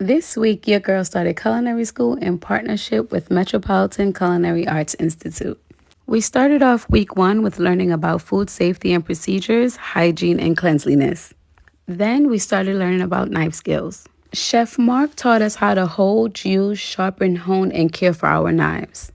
This week, your girl started culinary school in partnership with Metropolitan Culinary Arts Institute. We started off week 1 with learning about food safety and procedures, hygiene, and cleanliness. Then we started learning about knife skills. Chef Mark taught us how to hold, use, sharpen, hone, and care for our knives.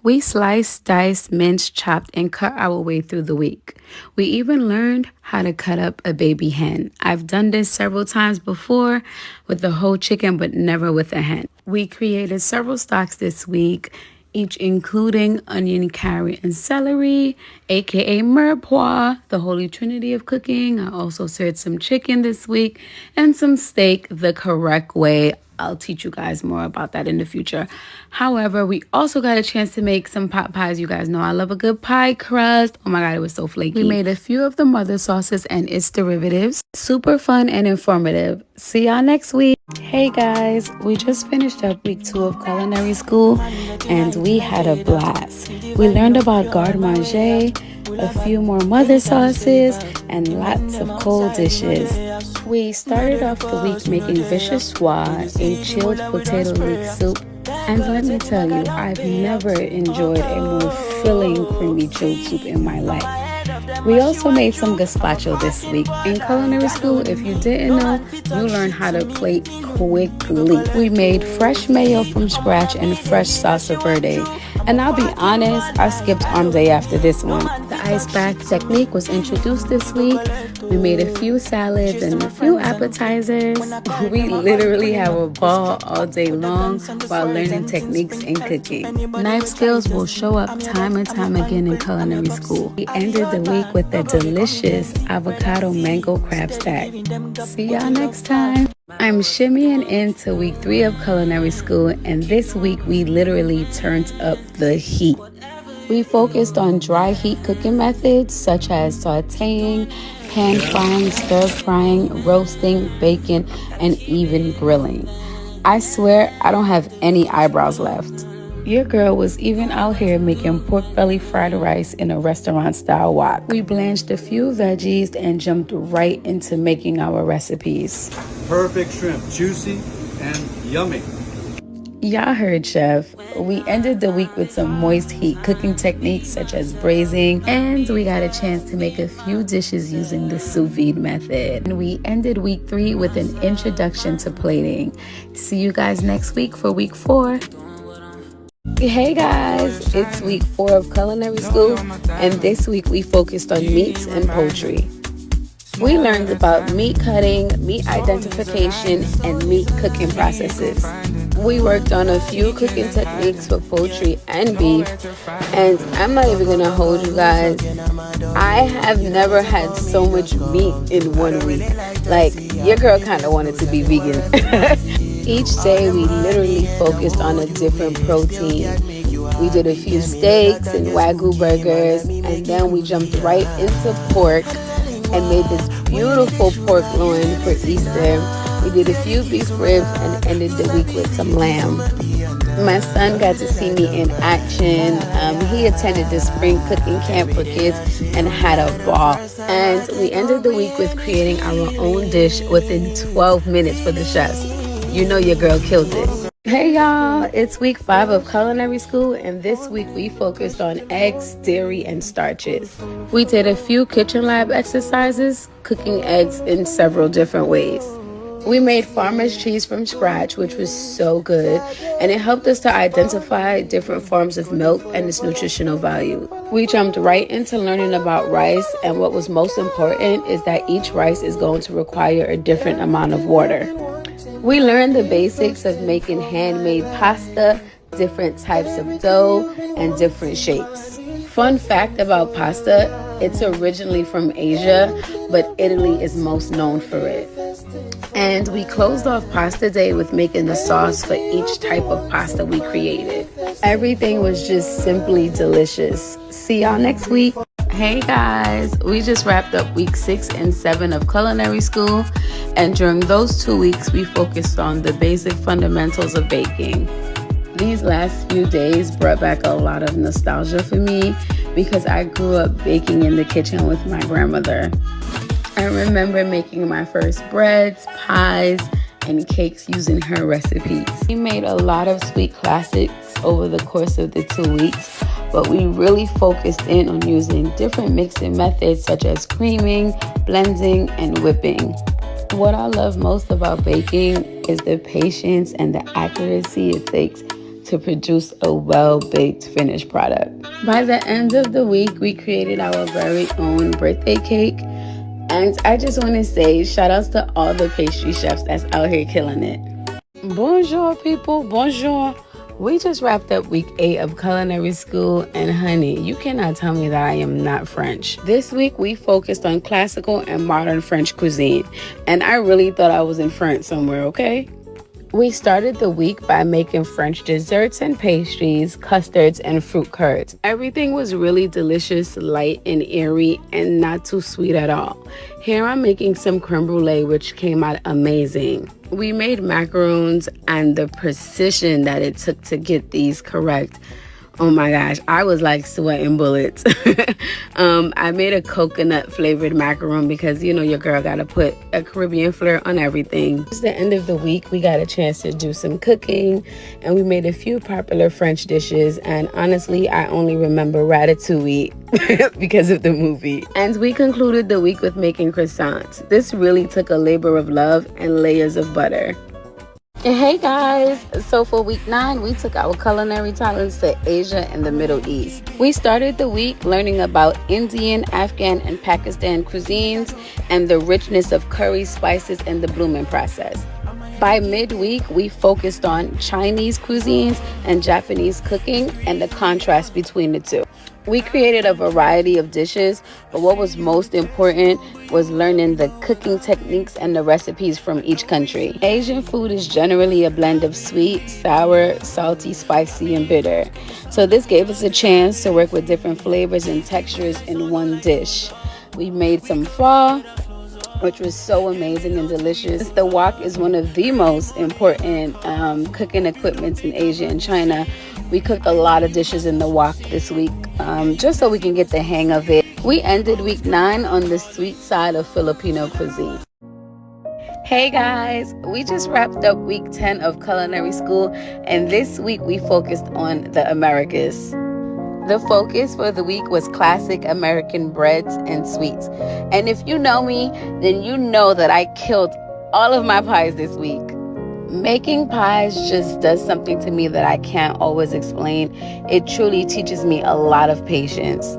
We sliced, diced, minced, chopped, and cut our way through the week. We even learned how to cut up a baby hen. I've done this several times before with the whole chicken, but never with a hen. We created several stocks this week, each including onion, carrot, and celery, aka mirepoix, the holy trinity of cooking. I also served some chicken this week and some steak the correct way. I'll teach you guys more about that in the future. However, we also got a chance to make some pot pies. You guys know I love a good pie crust. Oh my God, it was so flaky. We made a few of the mother sauces and its derivatives. Super fun and informative. See y'all next week. Hey guys, we just finished up week 2 of culinary school and we had a blast. We learned about garde manger, a few more mother sauces, and lots of cold dishes. We started off the week making vichyssoise, a chilled potato leek soup, and let me tell you, I've never enjoyed a more filling creamy chilled soup in my life. We also made some gazpacho this week. In culinary school, if you didn't know, you learn how to plate quickly. We made fresh mayo from scratch and fresh salsa verde. And I'll be honest, I skipped omelette after this one. The ice bath technique was introduced this week. We made a few salads and a few appetizers. We literally have a ball all day long while learning techniques in cooking. Knife skills will show up time and time again in culinary school. We ended the week with a delicious avocado mango crab stack. See y'all next time. I'm shimmying into week 3 of culinary school, and this week we literally turned up the heat. We focused on dry heat cooking methods such as sauteing, pan frying, stir frying, roasting, baking, and even grilling. I swear I don't have any eyebrows left. Your girl was even out here making pork belly fried rice in a restaurant style wok. We blanched a few veggies and jumped right into making our recipes. Perfect shrimp, juicy and yummy. Y'all heard Chef. We ended the week with some moist heat cooking techniques such as braising, and we got a chance to make a few dishes using the sous vide method. And we ended week 3 with an introduction to plating. See you guys next week for week 4. Hey guys, it's week 4 of culinary school, and this week we focused on meats and poultry. We learned about meat cutting, meat identification, and meat cooking processes. We worked on a few cooking techniques for poultry and beef, and I'm not even gonna hold you guys. I have never had so much meat in one week. Like, your girl kind of wanted to be vegan. Each day we literally focused on a different protein. We did a few steaks and Wagyu burgers, and then we jumped right into pork and made this beautiful pork loin for Easter. We did a few beef ribs and ended the week with some lamb. My son got to see me in action. He attended the spring cooking camp for kids and had a ball. And we ended the week with creating our own dish within 12 minutes for the chefs. You know your girl killed it. Hey y'all, it's week 5 of culinary school, and this week we focused on eggs, dairy, and starches. We did a few kitchen lab exercises, cooking eggs in several different ways. We made farmer's cheese from scratch, which was so good, and it helped us to identify different forms of milk and its nutritional value. We jumped right into learning about rice, and what was most important is that each rice is going to require a different amount of water. We learned the basics of making handmade pasta, different types of dough, and different shapes. Fun fact about pasta, it's originally from Asia, but Italy is most known for it. And we closed off pasta day with making the sauce for each type of pasta we created. Everything was just simply delicious. See y'all next week. Hey guys, we just wrapped up week 6 and 7 of culinary school, and during those 2 weeks we focused on the basic fundamentals of baking. These last few days brought back a lot of nostalgia for me because I grew up baking in the kitchen with my grandmother. I remember making my first breads, pies, and cakes using her recipes. We made a lot of sweet classics over the course of the 2 weeks, but we really focused in on using different mixing methods such as creaming, blending, and whipping. What I love most about baking is the patience and the accuracy it takes to produce a well-baked finished product. By the end of the week, we created our very own birthday cake. And I just want to say shout outs to all the pastry chefs that's out here killing it. Bonjour, people. Bonjour. We just wrapped up week 8 of culinary school, and honey, you cannot tell me that I am not French. This week, we focused on classical and modern French cuisine, and I really thought I was in France somewhere, okay? We started the week by making French desserts and pastries, custards, and fruit curds. Everything was really delicious, light, and airy, and not too sweet at all. Here I'm making some creme brulee, which came out amazing. We made macarons, and the precision that it took to get these correct, oh my gosh, I was like sweating bullets. I made a coconut flavored macaron because, you know, your girl got to put a Caribbean flair on everything. It's the end of the week. We got a chance to do some cooking, and we made a few popular French dishes. And honestly, I only remember ratatouille because of the movie. And we concluded the week with making croissants. This really took a labor of love and layers of butter. Hey guys, so for week 9, we took our culinary talents to Asia and the Middle East. We started the week learning about Indian, Afghan, and Pakistan cuisines and the richness of curry, spices, and the blooming process. By midweek, we focused on Chinese cuisines and Japanese cooking and the contrast between the two. We created a variety of dishes, but what was most important was learning the cooking techniques and the recipes from each country. Asian food is generally a blend of sweet, sour, salty, spicy, and bitter. So this gave us a chance to work with different flavors and textures in one dish. We made some pho, which was so amazing and delicious. The wok is one of the most important cooking equipments in Asia and China. We cooked a lot of dishes in the wok this week, just so we can get the hang of it. We ended week 9 on the sweet side of Filipino cuisine. Hey guys, we just wrapped up week 10 of culinary school, and this week we focused on the Americas. The focus for the week was classic American breads and sweets. And if you know me, then you know that I killed all of my pies this week. Making pies just does something to me that I can't always explain. It truly teaches me a lot of patience.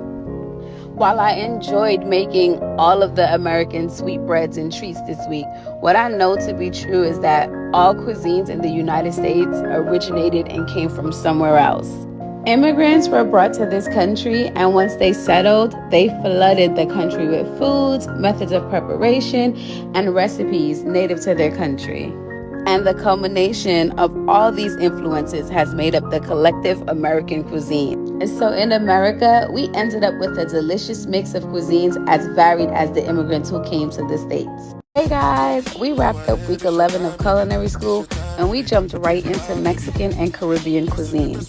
While I enjoyed making all of the American sweetbreads and treats this week, what I know to be true is that all cuisines in the United States originated and came from somewhere else. Immigrants were brought to this country, and once they settled, they flooded the country with foods, methods of preparation, and recipes native to their country. And the culmination of all these influences has made up the collective American cuisine. And so in America, we ended up with a delicious mix of cuisines as varied as the immigrants who came to the States. Hey guys, we wrapped up week 11 of culinary school, and we jumped right into Mexican and Caribbean cuisine.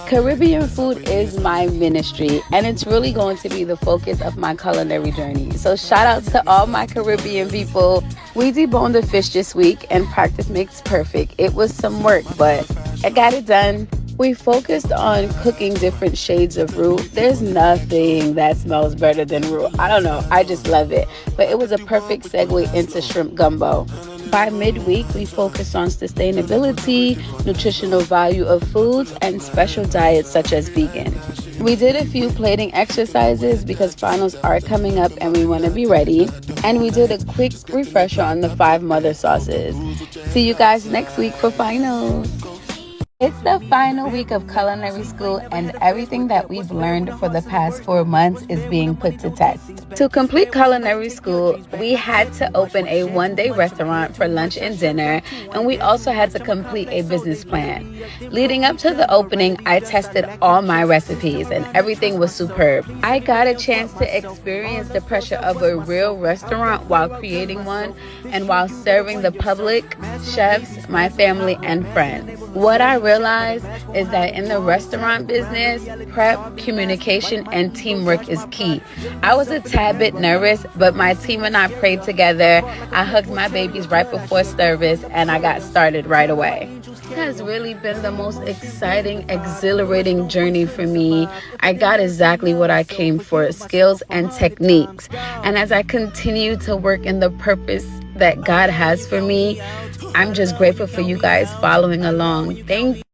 Caribbean food is my ministry, and it's really going to be the focus of my culinary journey. So shout outs to all my Caribbean people. We deboned the fish this week, and practice makes perfect. It was some work, but I got it done. We focused on cooking different shades of roux. There's nothing that smells better than roux. I don't know, I just love it. But it was a perfect segue into shrimp gumbo. By midweek, we focused on sustainability, nutritional value of foods, and special diets such as vegan. We did a few plating exercises because finals are coming up and we want to be ready. And we did a quick refresher on the 5 mother sauces. See you guys next week for finals. It's the final week of culinary school, and everything that we've learned for the past 4 months is being put to test. To complete culinary school, we had to open a one-day restaurant for lunch and dinner, and we also had to complete a business plan. Leading up to the opening, I tested all my recipes, and everything was superb. I got a chance to experience the pressure of a real restaurant while creating one, and while serving the public, chefs, my family, and friends. What I realized is that in the restaurant business, prep, communication, and teamwork is key. I was a tad bit nervous, but my team and I prayed together. I hugged my babies right before service, and I got started right away. It has really been the most exciting, exhilarating journey for me. I got exactly what I came for, skills and techniques. And as I continue to work in the purpose that God has for me, I'm just grateful for you guys following along. Thank you.